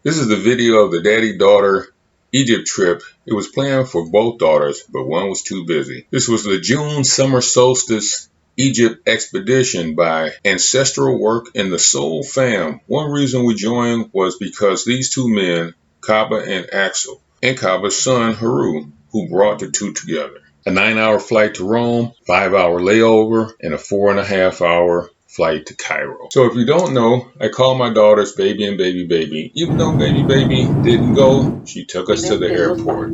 This is the video of the daddy-daughter Egypt trip. It was planned for both daughters, but one was too busy. This was the June summer solstice Egypt expedition by Ancestral Work in the Soul Fam. One reason we joined was because these two men, Kaba and Axsel, and Kaba's son Haru, who brought the two together. A 9-hour flight to Rome, 5-hour layover, and a 4.5-hour flight to Cairo. So if you don't know, I call my daughters baby and baby baby. Even though baby baby didn't go, she took us to the airport.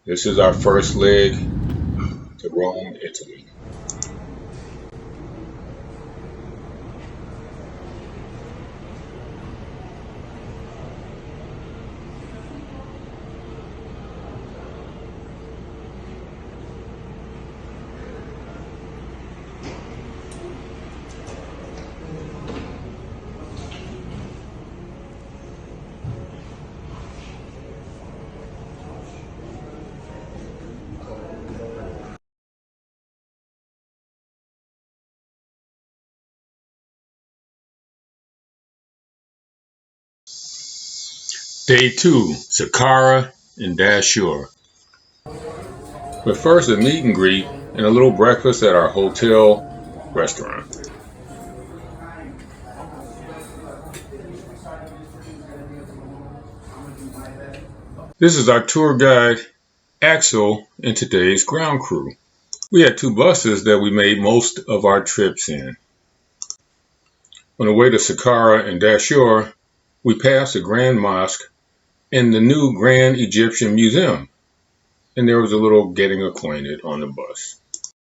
This is our first leg to Rome, Italy. Day 2, Saqqara Dashur. But first a meet and greet and a little breakfast at our hotel restaurant. This is our tour guide, Axsel, and today's ground crew. We had 2 buses that we made most of our trips in. On the way to Saqqara Dashur, we passed the Grand Mosque and the new Grand Egyptian Museum, and there was a little getting acquainted on the bus.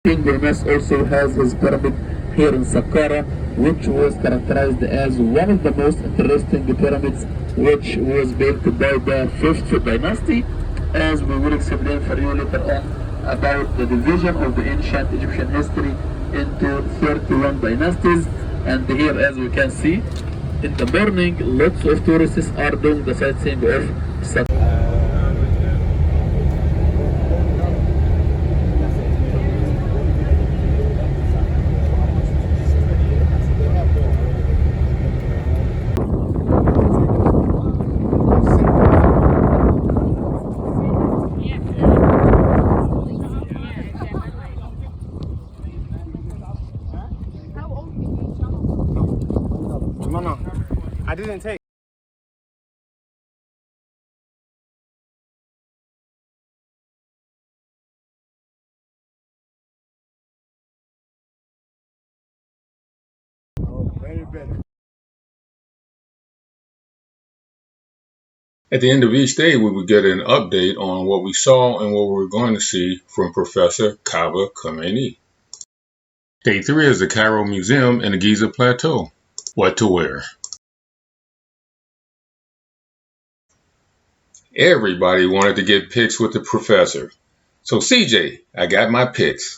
King also has his pyramid here in Saqqara, which was characterized as one of the most interesting pyramids, which was built by the 5th dynasty, as we will explain for you later on about the division of the ancient Egyptian history into 31 dynasties. And here, as we can see, in the morning, lots of tourists are doing the sightseeing of Saqqara. No, I didn't take. Oh, very better. At the end of each day, we would get an update on what we saw and what we were going to see from Prof.Kaba Kamene. Day 3 is the Cairo Museum and the Giza Plateau. What to wear. Everybody wanted to get pics with the professor. So CJ, I got my pics.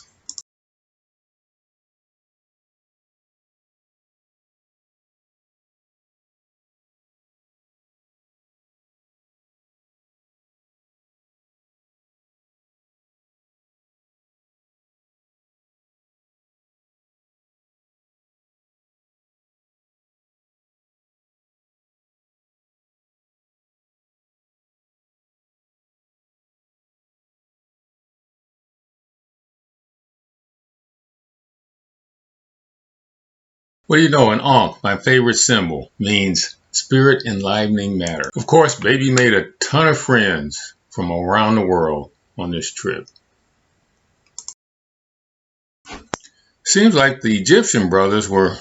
What do you know, an Ankh, my favorite symbol, means spirit enlivening matter. Of course, baby made a ton of friends from around the world on this trip. Seems like the Egyptian brothers were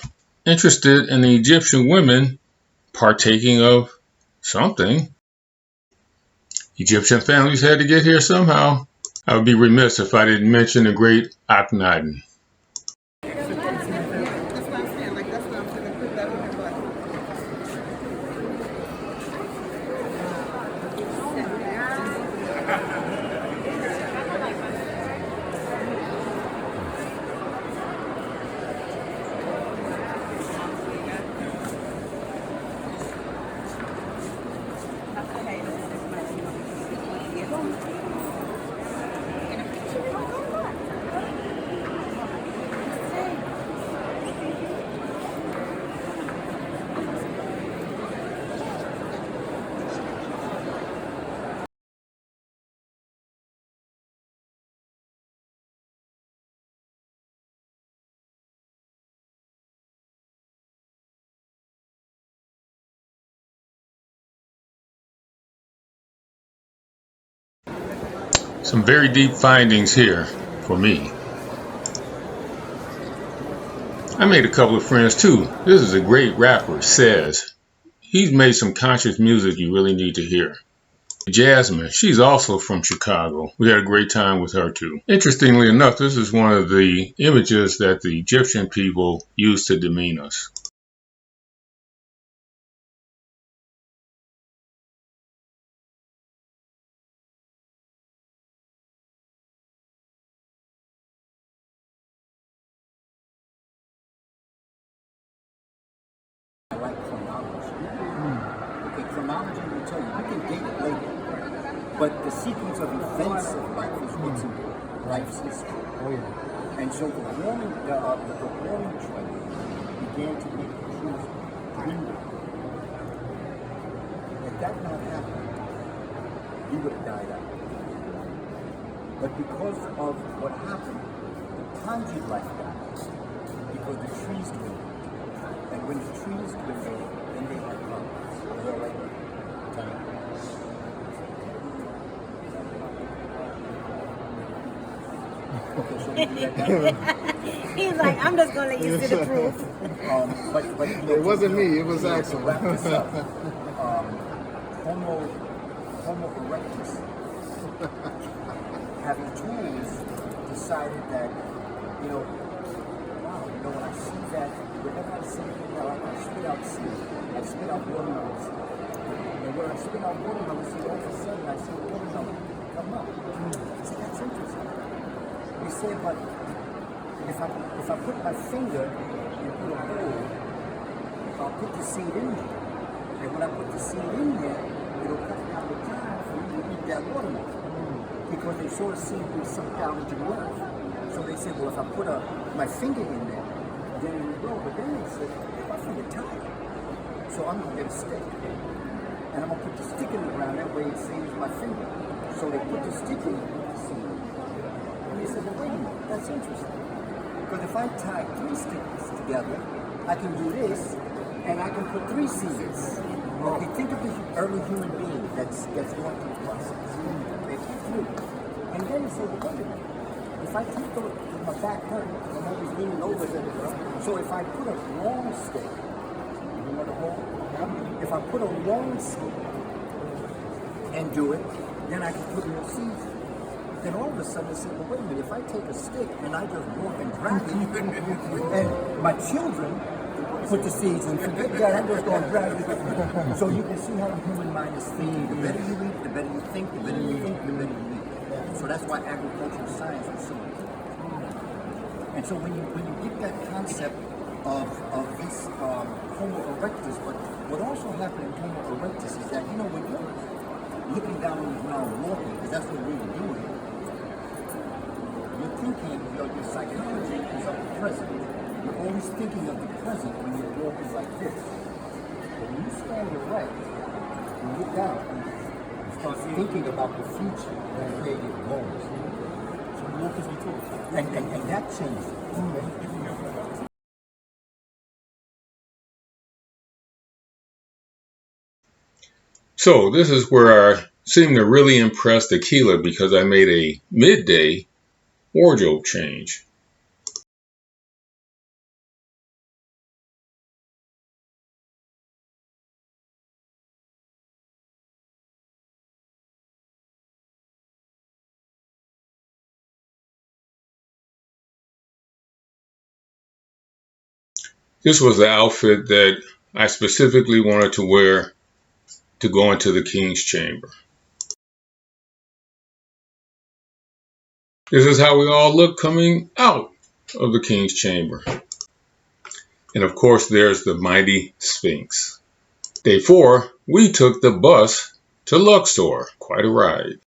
interested in the Egyptian women partaking of something. Egyptian families had to get here somehow. I would be remiss if I didn't mention the great Akhenaten. Some very deep findings here for me. I made a couple of friends too. This is a great rapper, Says. He's made some conscious music you really need to hear. Jasmine, she's also from Chicago. We had a great time with her too. Interestingly enough, this is one of the images that the Egyptian people used to demean us. I like chronology. Okay, chronology will tell you, you can date it later, but the sequence of events of life is what's in life's history. Oh, yeah. And so the warming trend began to make the truth dwindle. Had that not happened, he would have died out. But because of what happened, the conjured life died, because the trees dwindled. And when the trees dwindled, then they had problems. Is that right? Okay, so we do that. He's like, I'm just gonna let you see the proof. But It wasn't me, it was Axel. To wrap this up, Homo erectus, having tools, decided that, wow, when I see that, whenever I see it, I spit out seed, I spit out watermelons. And when I spit out watermelons, all of a sudden I see watermelon come up. So that's interesting. We say, but if I put my finger and put a hole, I'll put the seed in there. And when I put the seed in there, it'll cut down the time for you to eat that watermelon. Because they saw the seed being sucked down into the earth. So they said, well, if I put my finger in there, then it will grow. But then they said, my finger tired. So I'm going to get a stick. And I'm going to put the stick in the ground, that way it saves my finger. So they put the stick in the seed. And they said, well, wait a minute, that's interesting. Because if I tie 3 sticks together, I can do this, and I can put 3 seeds. Okay, think of the early human being that's going through the process. They put through. And then they say, well, wait a minute. If I keep my back hurt, I'm always leaning over it. So if I put a long stick, you know the hole? If I put a long stick and do it, then I can put more seeds. Then all of a sudden they say, well, wait a minute, if I take a stick and I just walk and drag it, and my children put the seeds and forget that, I'm just going to drag it. So you can see how the human mind is thinking. The better you eat, the better you think, the better you think, the better you eat. So that's why agricultural science is so important. And so when you get that concept of this Homo erectus, but what also happened in Homo erectus is that, when you're looking down on the ground walking, because that's what we were doing, you're thinking, your psychology is of the present. You're always thinking of the present when you're walking like this. But when you stand erect, you look down and start thinking about the future and where you're going. So you walk as we talk. And that changes. So this is where I seem to really impress Tequila because I made a midday wardrobe change. This was the outfit that I specifically wanted to wear to go into the King's chamber. This is how we all look coming out of the King's chamber. And of course, there's the mighty Sphinx. Day 4, we took the bus to Luxor. Quite a ride.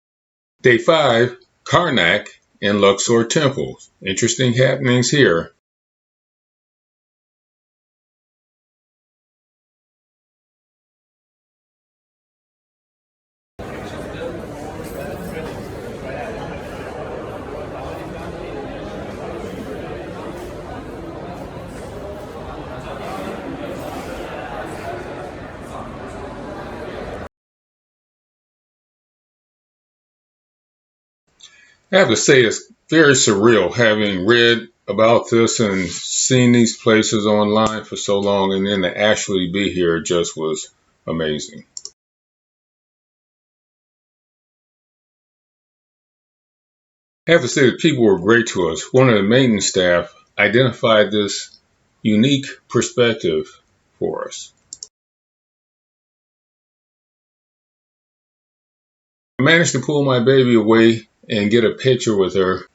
Day 5, Karnak and Luxor temples. Interesting happenings here. I have to say it's very surreal having read about this and seen these places online for so long, and then to actually be here just was amazing. I have to say that people were great to us. One of the maintenance staff identified this unique perspective for us. I managed to pull my baby away and get a picture with her.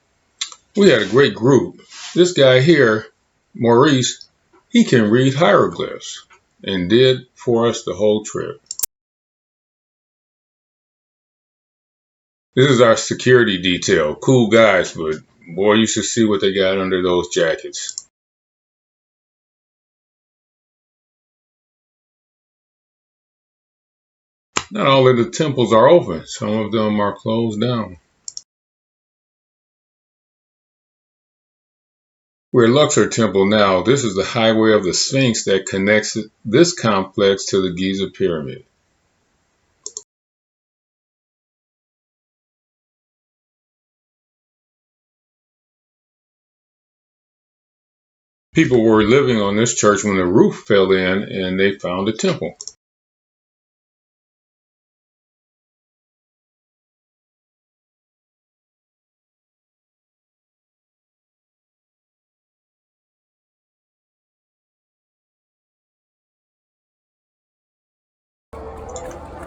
We had a great group. This guy here, Maurice, he can read hieroglyphs and did for us the whole trip. This is our security detail. Cool guys, but boy, you should see what they got under those jackets. Not all of the temples are open. Some of them are closed down. We're at Luxor Temple now. This is the highway of the Sphinx that connects this complex to the Giza pyramid. People were living on this church when the roof fell in and they found a temple.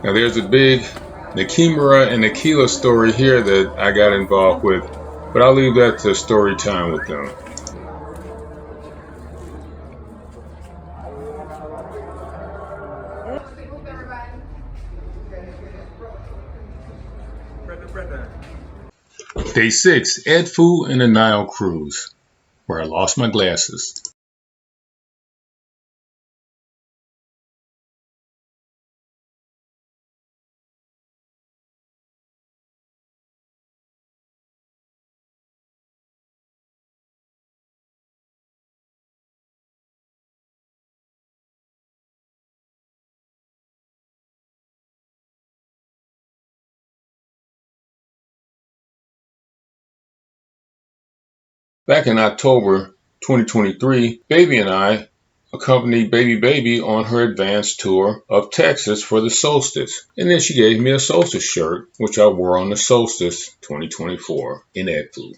Now there's a big Nakimura and Aquila story here that I got involved with, but I'll leave that to story time with them. Day 6, Edfu and the Nile cruise, where I lost my glasses. Back in October 2023, Baby and I accompanied Baby on her advanced tour of Texas for the Solstice. And then she gave me a Solstice shirt, which I wore on the Solstice 2024 in Edfu.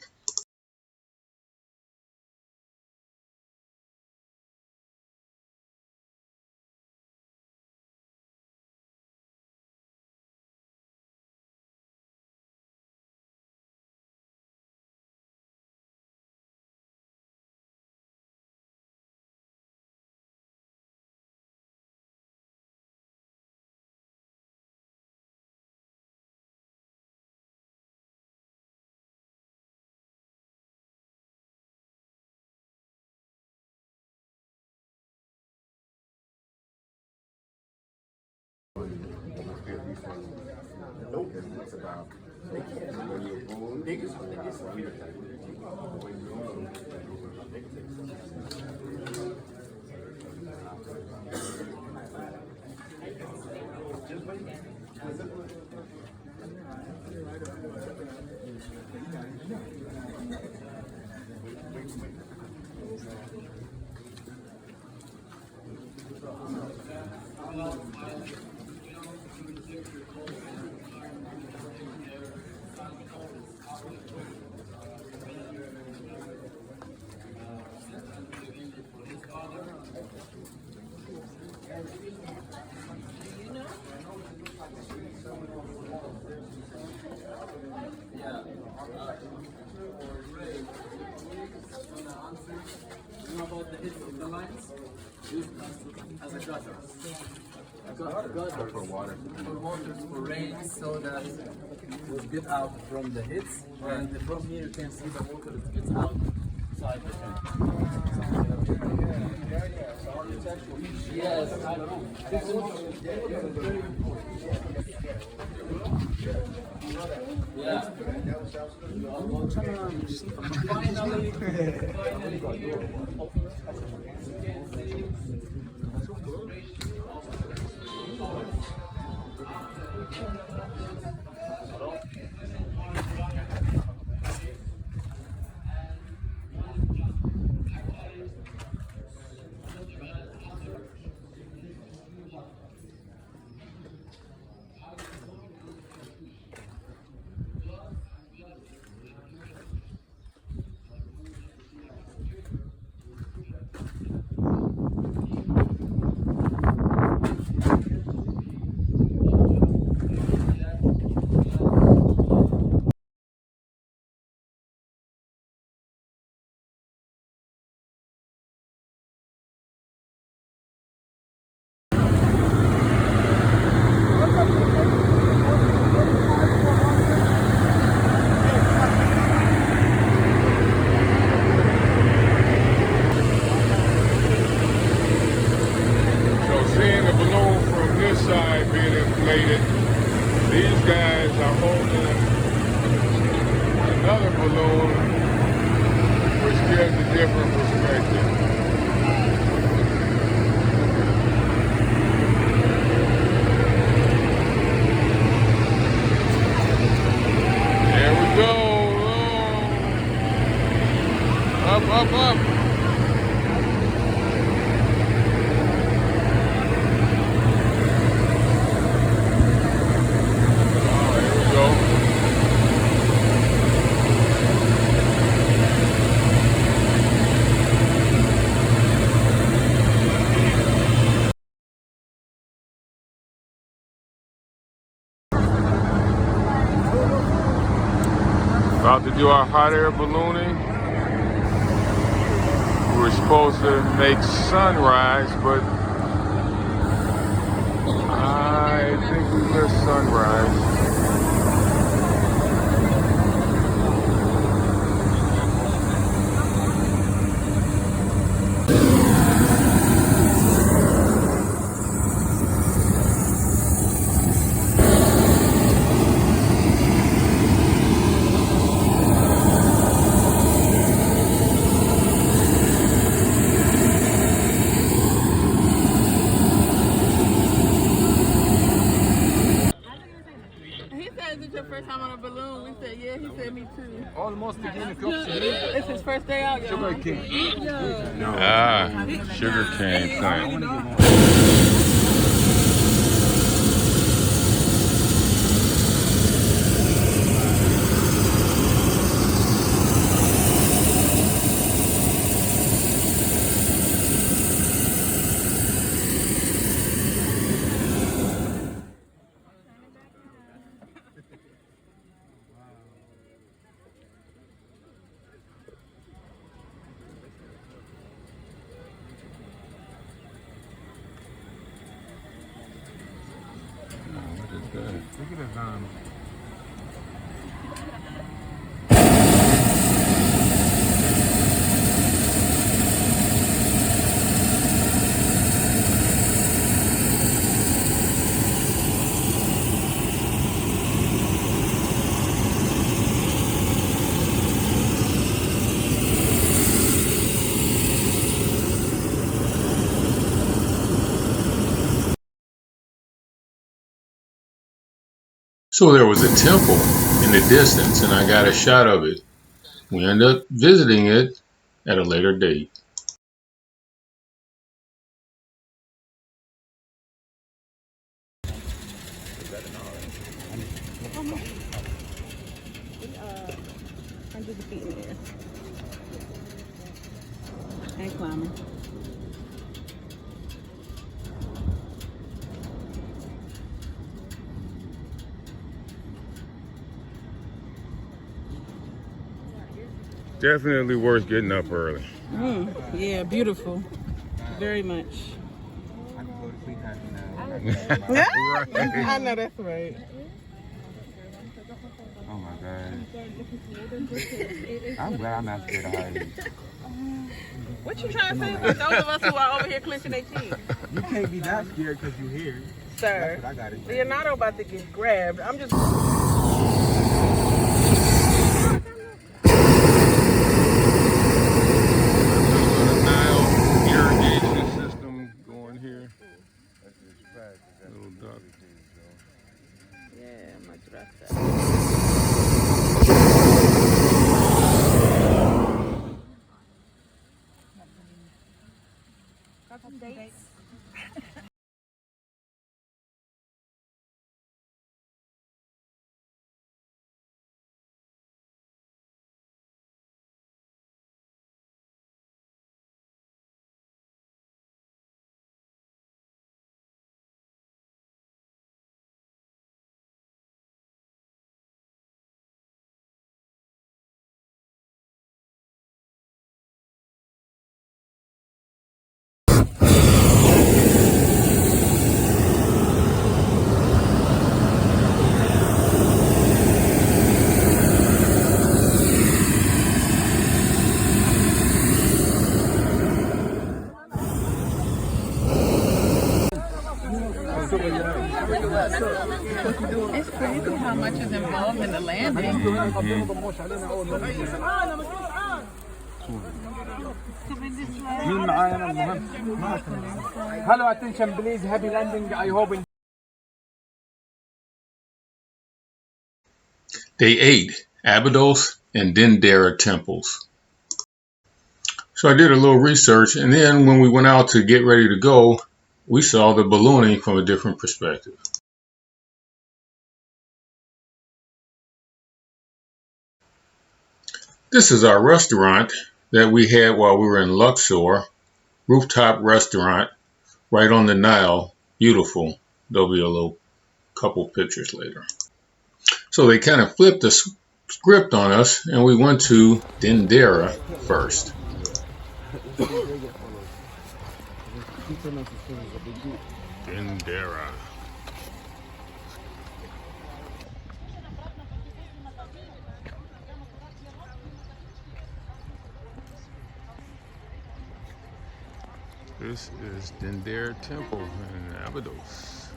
About the hits of the lines used as a gutter. A gutter for water. For water, for rain, so that it will get out from the hits. And from here you can see the water that gets outside the tank. Yes, I don't know. This is very important. Yeah. Finally. made it. These guys are holding another balloon, which gives a different perspective. There we go. Up, up, up. About to do our hot air ballooning. We were supposed to make sunrise, but I think we missed sunrise. Is it your first time on a balloon? We said, yeah. He said, me too. Almost beginning to It's his first day out, y'all. Sugar cane. Ah, sugar cane plant. Look at that. So there was a temple in the distance, and I got a shot of it. We ended up visiting it at a later date. Hundreds of feet in the air. And climbing. Definitely worth getting up early. Yeah, beautiful. Very much. I can go to sleep happy now. Right. I know that's right. Oh my god. I'm glad I'm not scared of heights. What you trying to say about those of us who are over here clenching their teeth? You can't be that scared because you're here. Sir, That's what I gotta say. Leonardo about to get grabbed. I'm just... Nile irrigation system going here. Little duck. Yeah, my dress. Got some dates. It's crazy how much is involved in the landing. مين معايا انا المهم؟ Hello, attention please, happy landing. I hope. Day 8, Abydos and Dendera temples. So I did a little research, and then when we went out to get ready to go, we saw the ballooning from a different perspective. This is our restaurant that we had while we were in Luxor, rooftop restaurant right on the Nile. Beautiful. There'll be a little couple pictures later. So they kind of flipped the script on us, and we went to Dendera first. Dendera. This is Dendera Temple in Abydos.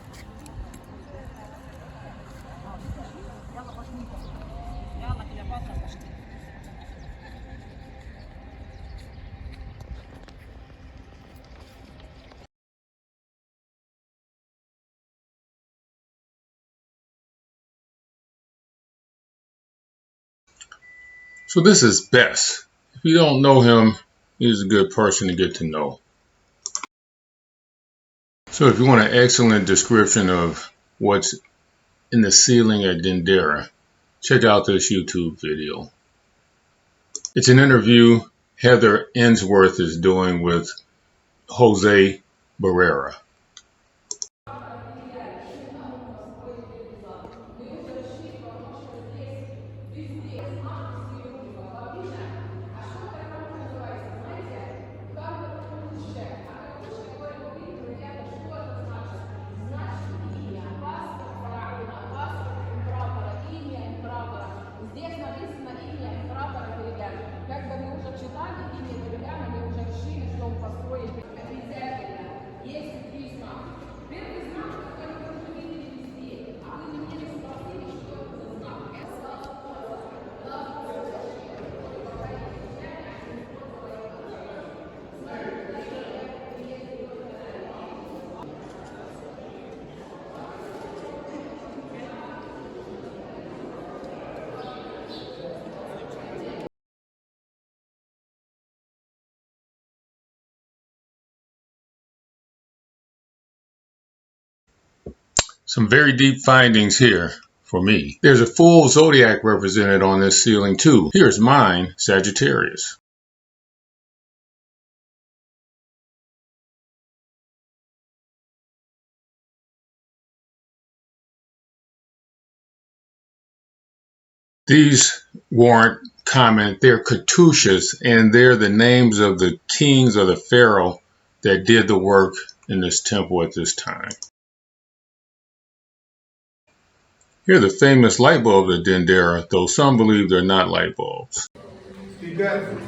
So this is Bess. If you don't know him, he's a good person to get to know. So if you want an excellent description of what's in the ceiling at Dendera, check out this YouTube video. It's an interview Heather Ensworth is doing with Jose Barrera. Some very deep findings here for me. There's a full zodiac represented on this ceiling too. Here's mine, Sagittarius. These warrant comment. They're Katyushas, and they're the names of the kings or the pharaoh that did the work in this temple at this time. Here are the famous light bulbs at Dendera, though some believe they're not light bulbs. You got it.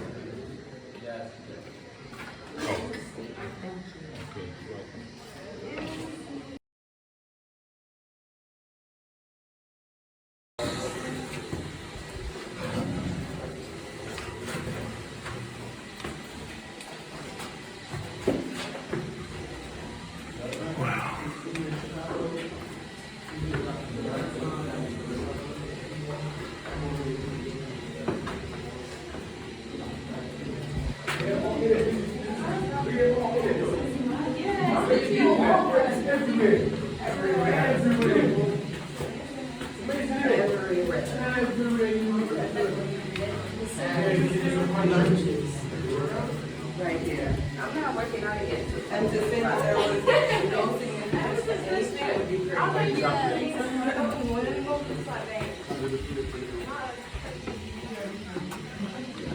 Right here. I'm not working on it yet. And to say that there was dancing and that would be great.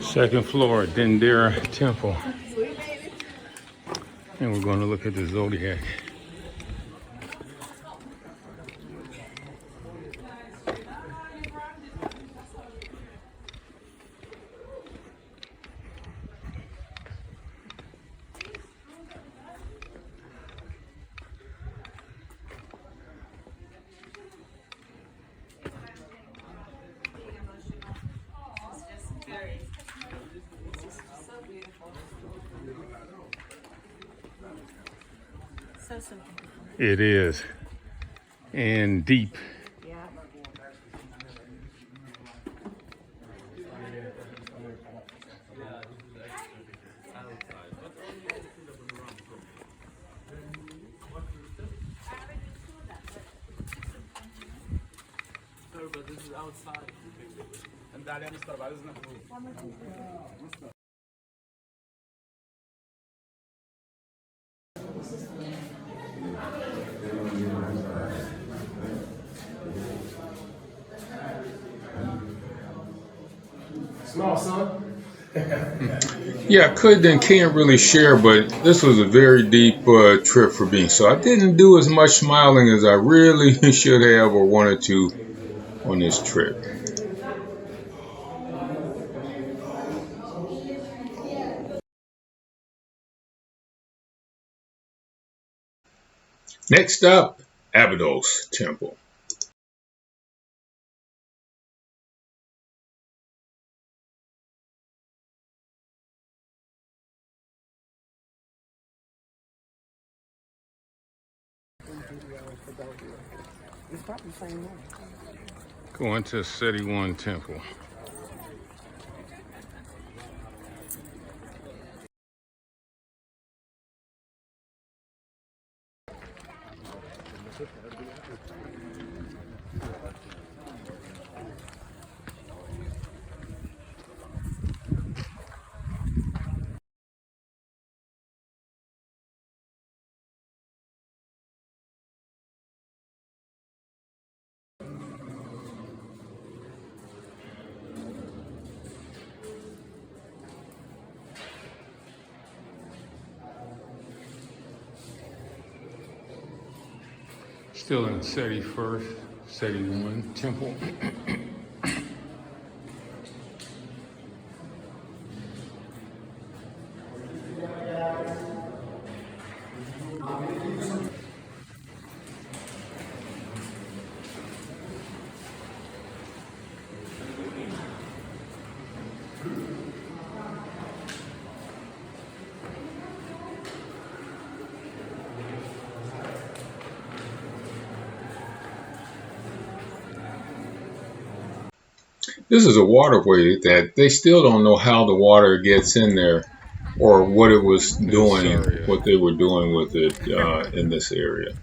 Second floor, Dendera Temple. And we're going to look at the zodiac. It is. And deep. But this is outside. Small, son. Yeah, I could and can't really share, but this was a very deep trip for me. So I didn't do as much smiling as I really should have or wanted to on this trip. Next up, Abydos Temple. Going to City One Temple. Still in Seti first, Seti One Temple. This is a waterway that they still don't know how the water gets in there or what it was doing, what they were doing with it in this area.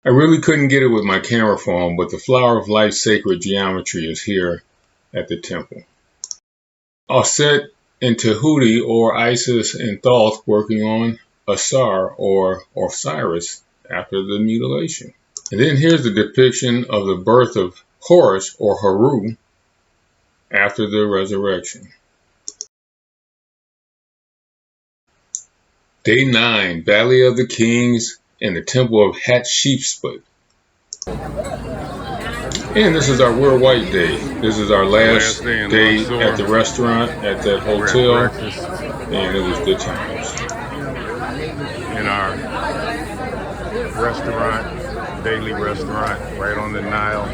I really couldn't get it with my camera phone, but the Flower of Life sacred geometry is here at the temple. Aset and Tahuti, or Isis and Thoth, working on Asar or Osiris after the mutilation. And then here's the depiction of the birth of Horus or Haru after the resurrection. Day 9, Valley of the Kings and the Temple of Hatshepsut. And this is our We're White Day. This is our last day at the restaurant, at that hotel, and it was good times. In our restaurant, daily restaurant, right on the Nile,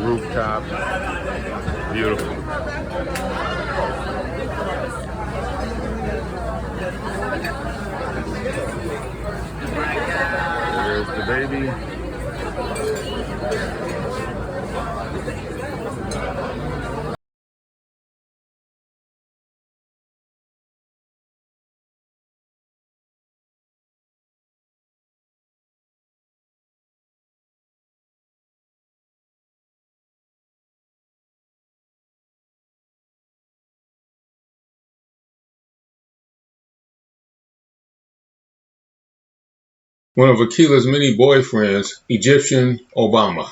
rooftop, beautiful. There's the baby. One of Akila's many boyfriends, Egyptian Obama.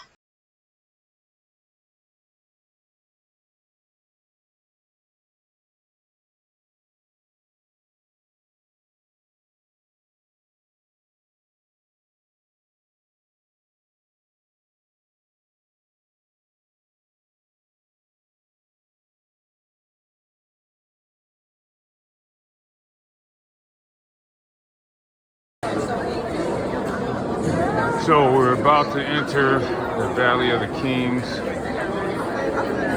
So we're about to enter the Valley of the Kings.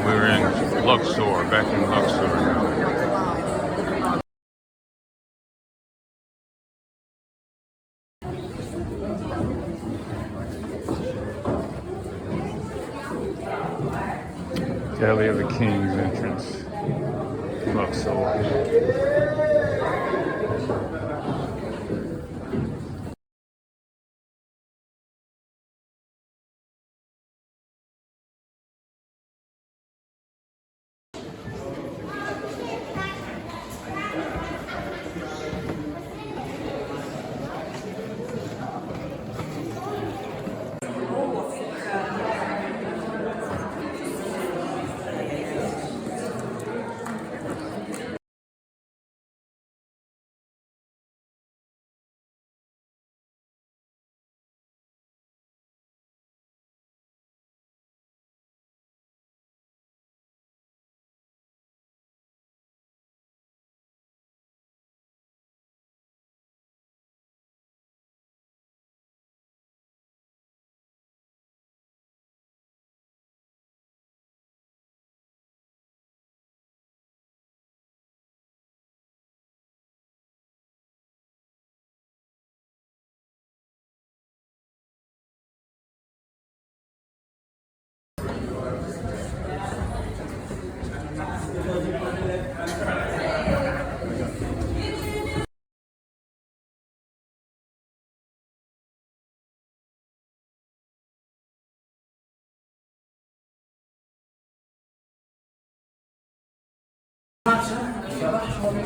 We're in Luxor, back in Luxor now. Valley of the Kings entrance, Luxor.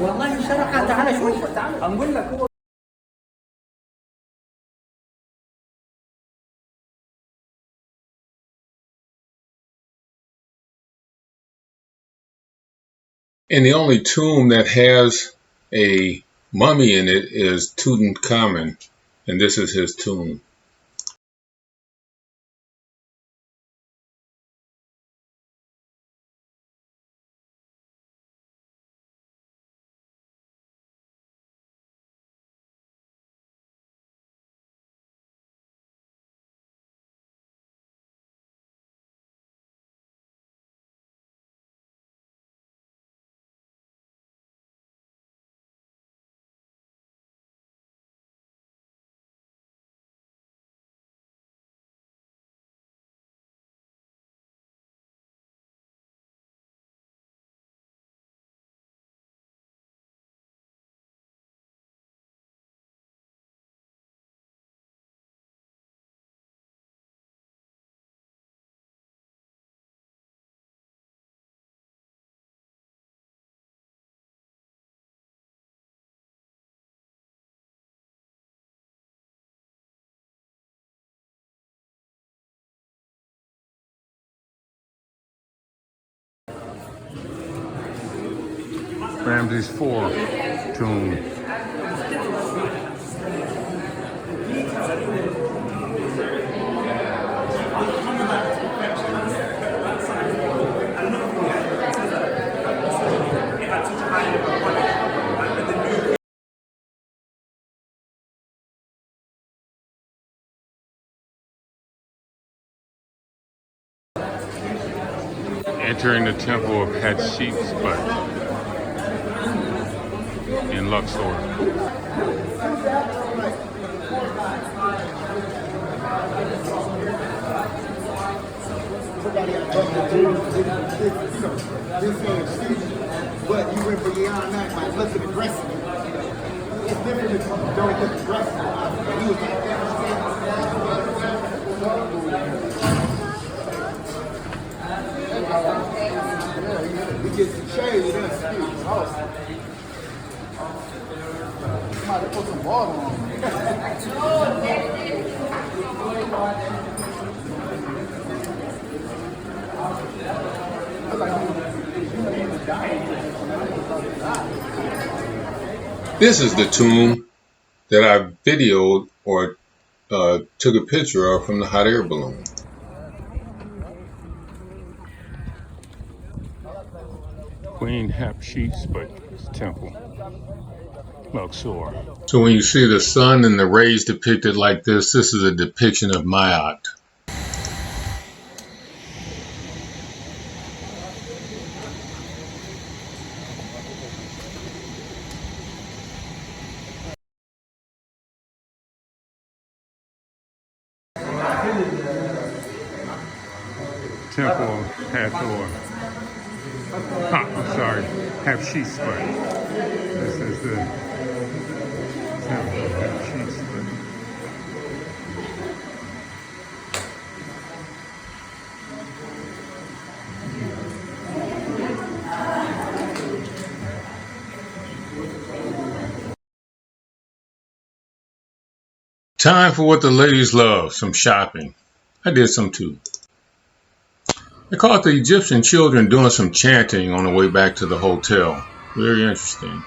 والله شرحها تعال شوف اقول لك هو. And the only tomb that has a mummy in it is Tutankhamun, and this is his tomb. Ramses IV tomb. Entering the temple of Hatshepsut in Luxor. But you went for beyond that, like, look at aggressive. It's different if you don't look aggressive. He was like that. We get some shade with us. Somebody put some water on. This is the tomb that I videoed or took a picture of from the hot air balloon. Queen Hatshepsut's temple. Luxor. So when you see the sun and the rays depicted like this is a depiction of Maat. Temple of Hathor. I'm sorry, Hatshepsut. This is the temple of Hatshepsut. Time for what the ladies love, some shopping. I did some too. I caught the Egyptian children doing some chanting on the way back to the hotel. Very interesting.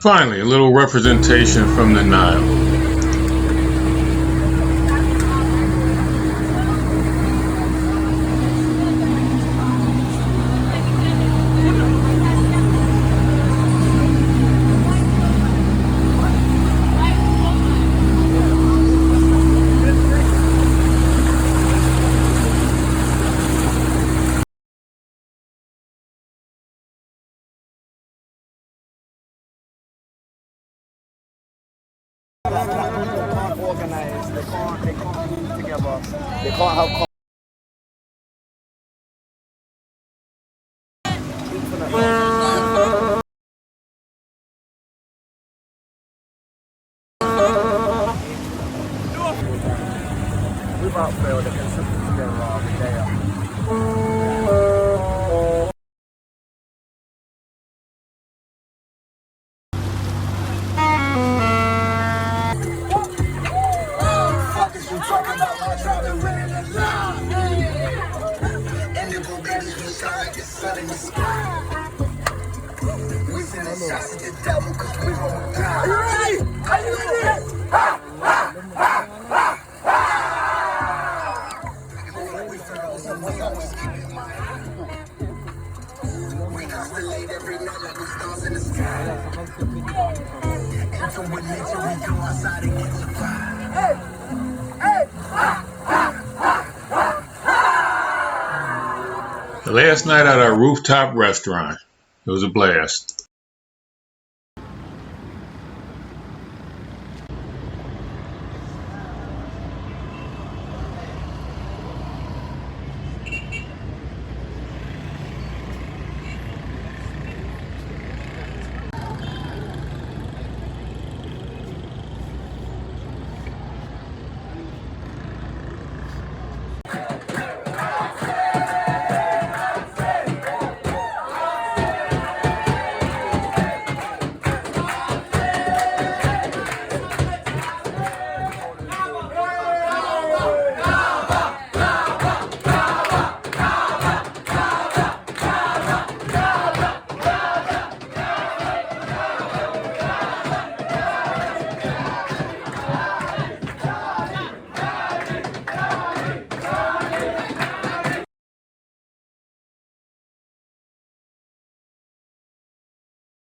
Finally, a little representation from the Nile. Organized. They can't keep together. They can't have. Without fail, they can sit together there. Last night at our rooftop restaurant, it was a blast.